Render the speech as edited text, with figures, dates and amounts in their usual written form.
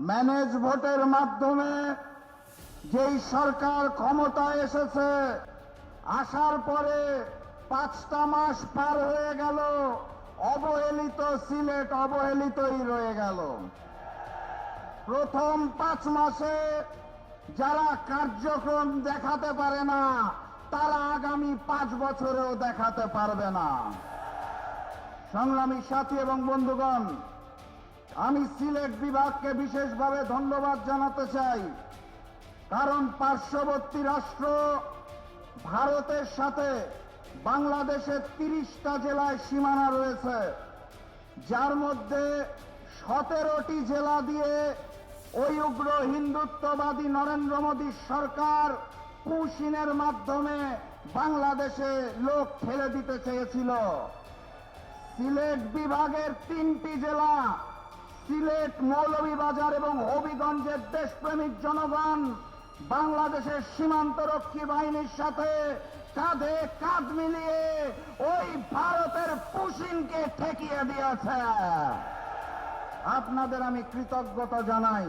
Manage ভোটের মাধ্যমে যেই সরকার ক্ষমতায় এসেছে, আসার পরে 5টা মাস পার হয়ে গেল, অবহেলিত সিলেট অবহেলিতই রয়ে গেল। প্রথম 5 মাসে যারা কার্যক্রম দেখাতে পারে না, তারা আগামী 5 বছরেও দেখাতে পারবে না। সংগ্রামী সাথী এবং বন্ধুগণ, আমি সিলেট বিভাগকে বিশেষভাবে ধন্যবাদ জানাতে চাই, কারণ পার্শ্ববর্তী রাষ্ট্র ভারতের সাথে বাংলাদেশের 30টা জেলায় সীমানা রয়েছে, যার মধ্যে 17টি জেলা দিয়ে ওই উগ্র হিন্দুত্ববাদী নরেন্দ্র মোদীর সরকার পুশিনের মাধ্যমে বাংলাদেশে লোক ঠেলে দিতে চেয়েছিল। সিলেট বিভাগের 3টি জেলা, সিলেট, মৌলভীবাজার এবং হবিগঞ্জের দেশপ্রেমিক জনগণ বাংলাদেশের সীমান্তরক্ষী বাহিনীর সাথে কাঁধে কাঁধ মিলিয়ে ওই ভারতের পুশিনকে ঠেকিয়ে দিয়েছে। আপনাদের আমি কৃতজ্ঞতা জানাই।